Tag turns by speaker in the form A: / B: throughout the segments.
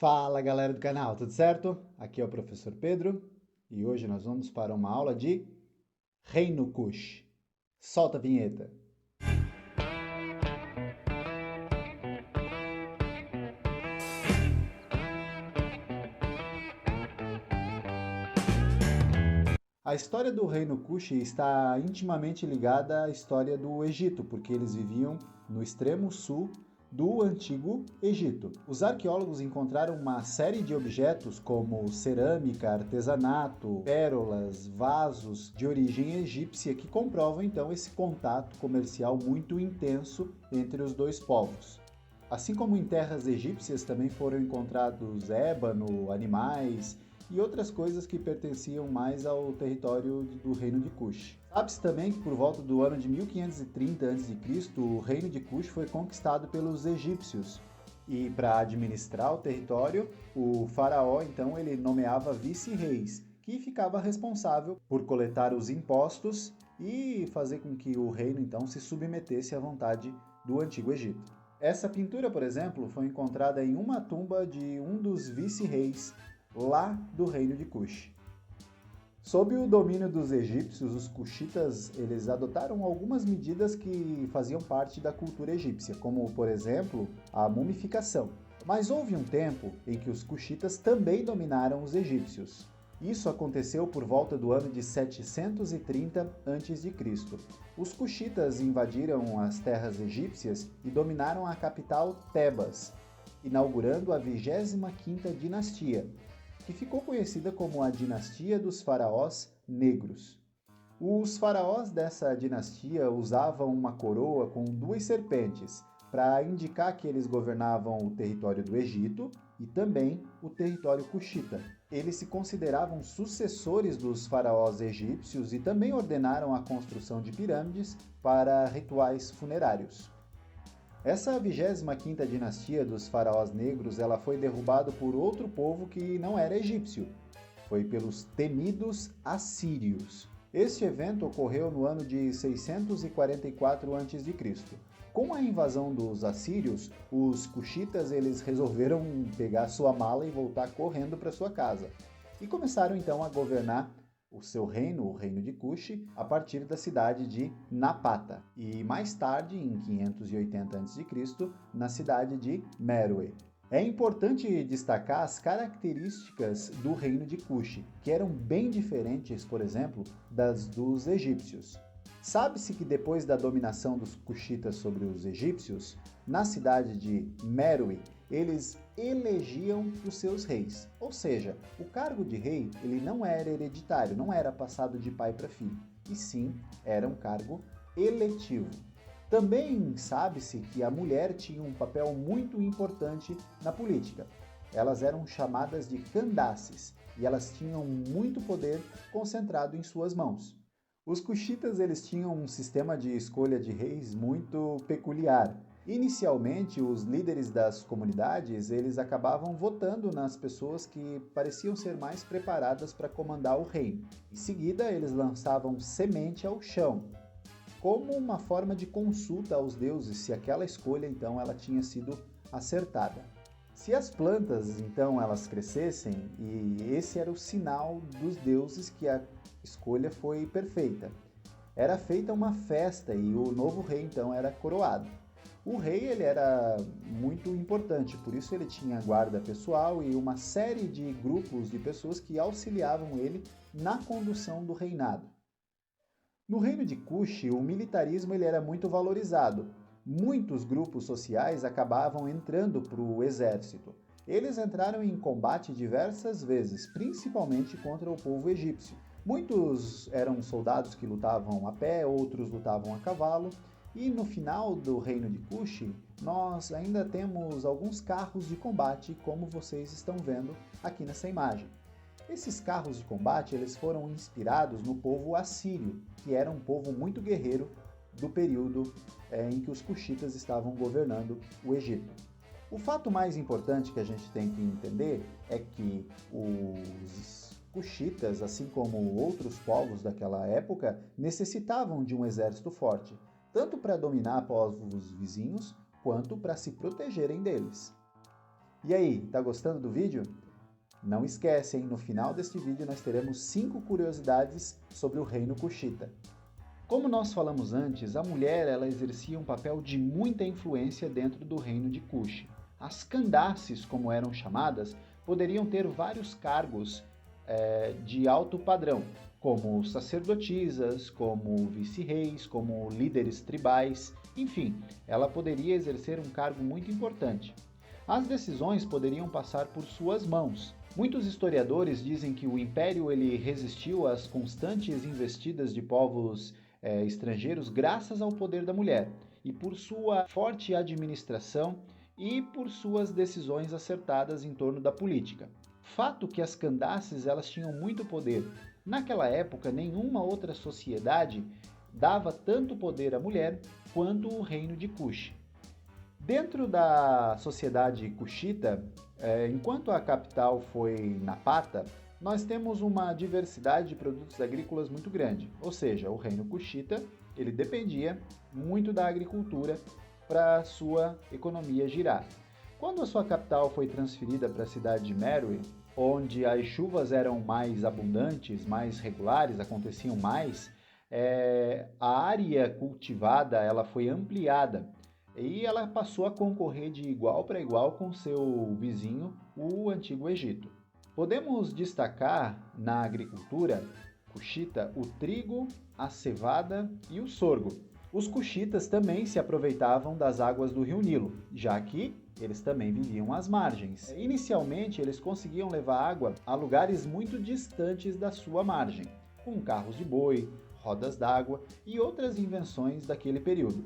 A: Fala galera do canal, tudo certo? Aqui é o professor Pedro e hoje nós vamos para uma aula de Reino Kush. Solta a vinheta! A história do Reino Kush está intimamente ligada à história do Egito, porque eles viviam no extremo sul do antigo Egito. Os arqueólogos encontraram uma série de objetos como cerâmica, artesanato, pérolas, vasos de origem egípcia que comprovam então esse contato comercial muito intenso entre os dois povos. Assim como em terras egípcias também foram encontrados ébano, animais e outras coisas que pertenciam mais ao território do reino de Kush. Sabe-se também que por volta do ano de 1530 a.C., o reino de Kush foi conquistado pelos egípcios. E para administrar o território, o faraó então ele nomeava vice-reis, que ficava responsável por coletar os impostos e fazer com que o reino então se submetesse à vontade do antigo Egito. Essa pintura, por exemplo, foi encontrada em uma tumba de um dos vice-reis lá do reino de Kush. Sob o domínio dos egípcios, os cuxitas eles adotaram algumas medidas que faziam parte da cultura egípcia, como, por exemplo, a mumificação. Mas houve um tempo em que os cuxitas também dominaram os egípcios. Isso aconteceu por volta do ano de 730 a.C. Os cuxitas invadiram as terras egípcias e dominaram a capital Tebas, inaugurando a 25ª dinastia, que ficou conhecida como a Dinastia dos Faraós Negros. Os faraós dessa dinastia usavam uma coroa com duas serpentes para indicar que eles governavam o território do Egito e também o território cuxita. Eles se consideravam sucessores dos faraós egípcios e também ordenaram a construção de pirâmides para rituais funerários. Essa 25ª dinastia dos faraós negros, ela foi derrubada por outro povo que não era egípcio. Foi pelos temidos assírios. Este evento ocorreu no ano de 644 a.C. Com a invasão dos assírios, os cuxitas eles resolveram pegar sua mala e voltar correndo para sua casa. E começaram então a governar o seu reino, o reino de Kush, a partir da cidade de Napata e mais tarde, em 580 a.C., na cidade de Meroe. É importante destacar as características do reino de Kush, que eram bem diferentes, por exemplo, das dos egípcios. Sabe-se que depois da dominação dos cuxitas sobre os egípcios, na cidade de Meroe, eles elegiam os seus reis. Ou seja, o cargo de rei ele não era hereditário, não era passado de pai para filho, e sim era um cargo eletivo. Também sabe-se que a mulher tinha um papel muito importante na política. Elas eram chamadas de candaces e elas tinham muito poder concentrado em suas mãos. Os cuxitas eles tinham um sistema de escolha de reis muito peculiar. Inicialmente, os líderes das comunidades eles acabavam votando nas pessoas que pareciam ser mais preparadas para comandar o reino. Em seguida, eles lançavam semente ao chão, como uma forma de consulta aos deuses se aquela escolha então ela tinha sido acertada. Se as plantas então elas crescessem, e esse era o sinal dos deuses que a escolha foi perfeita. Era feita uma festa e o novo rei então era coroado. O rei ele era muito importante, por isso ele tinha guarda pessoal e uma série de grupos de pessoas que auxiliavam ele na condução do reinado. No reino de Kush, o militarismo ele era muito valorizado. Muitos grupos sociais acabavam entrando para o exército. Eles entraram em combate diversas vezes, principalmente contra o povo egípcio. Muitos eram soldados que lutavam a pé, outros lutavam a cavalo, e no final do reino de Kush, nós ainda temos alguns carros de combate, como vocês estão vendo aqui nessa imagem. Esses carros de combate eles foram inspirados no povo assírio, que era um povo muito guerreiro do período em que os cuxitas estavam governando o Egito. O fato mais importante que a gente tem que entender é que os cuxitas, assim como outros povos daquela época, necessitavam de um exército forte, tanto para dominar povos vizinhos, quanto para se protegerem deles. E aí, tá gostando do vídeo? Não esquece, hein? No final deste vídeo nós teremos 5 curiosidades sobre o reino Kushita. Como nós falamos antes, a mulher ela exercia um papel de muita influência dentro do reino de Kush. As Candaces, como eram chamadas, poderiam ter vários cargos de alto padrão, como sacerdotisas, como vice-reis, como líderes tribais, enfim, ela poderia exercer um cargo muito importante. As decisões poderiam passar por suas mãos. Muitos historiadores dizem que o império ele resistiu às constantes investidas de povos estrangeiros graças ao poder da mulher e por sua forte administração e por suas decisões acertadas em torno da política. Fato que as Candaces elas tinham muito poder. Naquela época, nenhuma outra sociedade dava tanto poder à mulher quanto o reino de Kush. Dentro da sociedade Kushita, enquanto a capital foi Napata, nós temos uma diversidade de produtos agrícolas muito grande. Ou seja, o reino Kushita ele dependia muito da agricultura para sua economia girar. Quando a sua capital foi transferida para a cidade de Meroe, onde as chuvas eram mais abundantes, mais regulares, aconteciam mais, a área cultivada ela foi ampliada e ela passou a concorrer de igual para igual com seu vizinho, o Antigo Egito. Podemos destacar na agricultura Kushita o trigo, a cevada e o sorgo. Os Kushitas também se aproveitavam das águas do rio Nilo, já que eles também viviam às margens. Inicialmente, eles conseguiam levar água a lugares muito distantes da sua margem, com carros de boi, rodas d'água e outras invenções daquele período.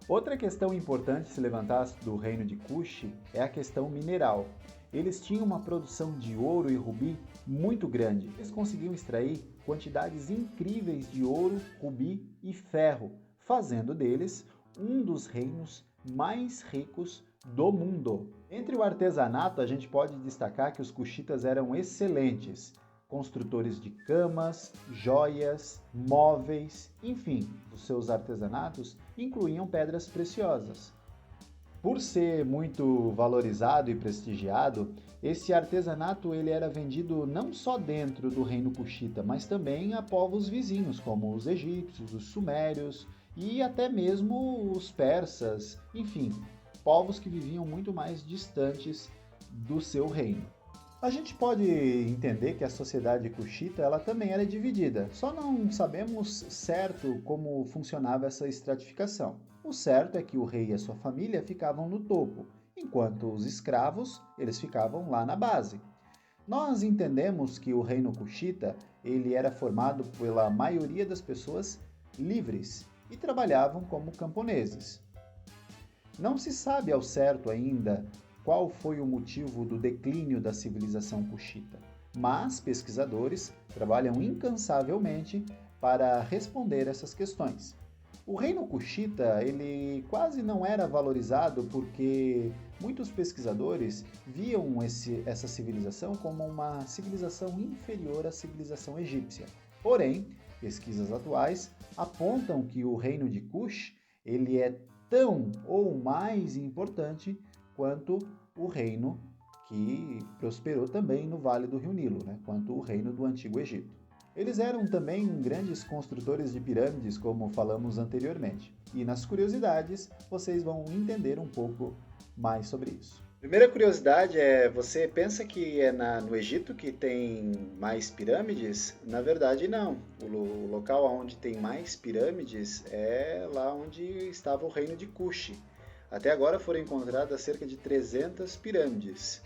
A: Outra questão importante se levantar do reino de Kush é a questão mineral. Eles tinham uma produção de ouro e rubi muito grande. Eles conseguiam extrair quantidades incríveis de ouro, rubi e ferro, fazendo deles um dos reinos mais ricos do mundo. Entre o artesanato, a gente pode destacar que os Kushitas eram excelentes, construtores de camas, joias, móveis, enfim, os seus artesanatos incluíam pedras preciosas. Por ser muito valorizado e prestigiado, esse artesanato ele era vendido não só dentro do reino Kushita, mas também a povos vizinhos, como os egípcios, os sumérios e até mesmo os persas, enfim, povos que viviam muito mais distantes do seu reino. A gente pode entender que a sociedade Kushita ela também era dividida, só não sabemos certo como funcionava essa estratificação. O certo é que o rei e a sua família ficavam no topo, enquanto os escravos eles ficavam lá na base. Nós entendemos que o reino Kushita ele era formado pela maioria das pessoas livres e trabalhavam como camponeses. Não se sabe ao certo ainda qual foi o motivo do declínio da civilização Kushita, mas pesquisadores trabalham incansavelmente para responder essas questões. O reino Kushita ele quase não era valorizado porque muitos pesquisadores viam essa civilização como uma civilização inferior à civilização egípcia. Porém, pesquisas atuais apontam que o reino de Kush ele é tão ou mais importante quanto o reino que prosperou também no Vale do Rio Nilo, quanto o reino do Antigo Egito. Eles eram também grandes construtores de pirâmides, como falamos anteriormente. E nas curiosidades, vocês vão entender um pouco mais sobre isso. Primeira curiosidade é, você pensa que é no Egito que tem mais pirâmides? Na verdade, não. O local onde tem mais pirâmides é lá onde estava o reino de Kush. Até agora foram encontradas cerca de 300 pirâmides.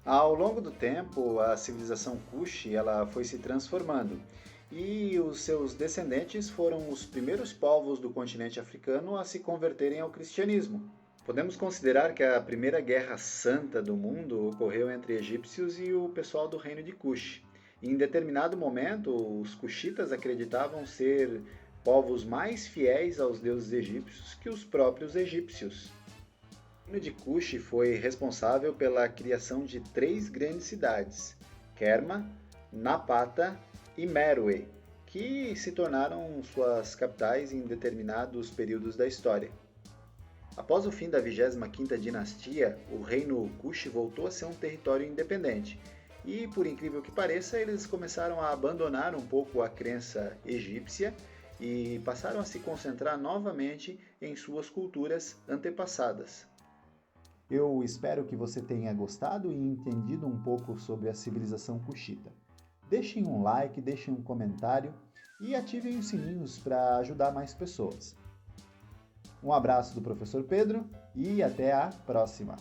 A: Ao longo do tempo, a civilização Kush ela foi se transformando e os seus descendentes foram os primeiros povos do continente africano a se converterem ao cristianismo. Podemos considerar que a primeira guerra santa do mundo ocorreu entre egípcios e o pessoal do reino de Kush. Em determinado momento, os Kushitas acreditavam ser povos mais fiéis aos deuses egípcios que os próprios egípcios. O reino de Kush foi responsável pela criação de 3 grandes cidades, Kerma, Napata e Meroe, que se tornaram suas capitais em determinados períodos da história. Após o fim da 25ª dinastia, o reino Kush voltou a ser um território independente. E, por incrível que pareça, eles começaram a abandonar um pouco a crença egípcia e passaram a se concentrar novamente em suas culturas antepassadas. Eu espero que você tenha gostado e entendido um pouco sobre a civilização cuxita. Deixem um like, deixem um comentário e ativem os sininhos para ajudar mais pessoas. Um abraço do professor Pedro e até a próxima!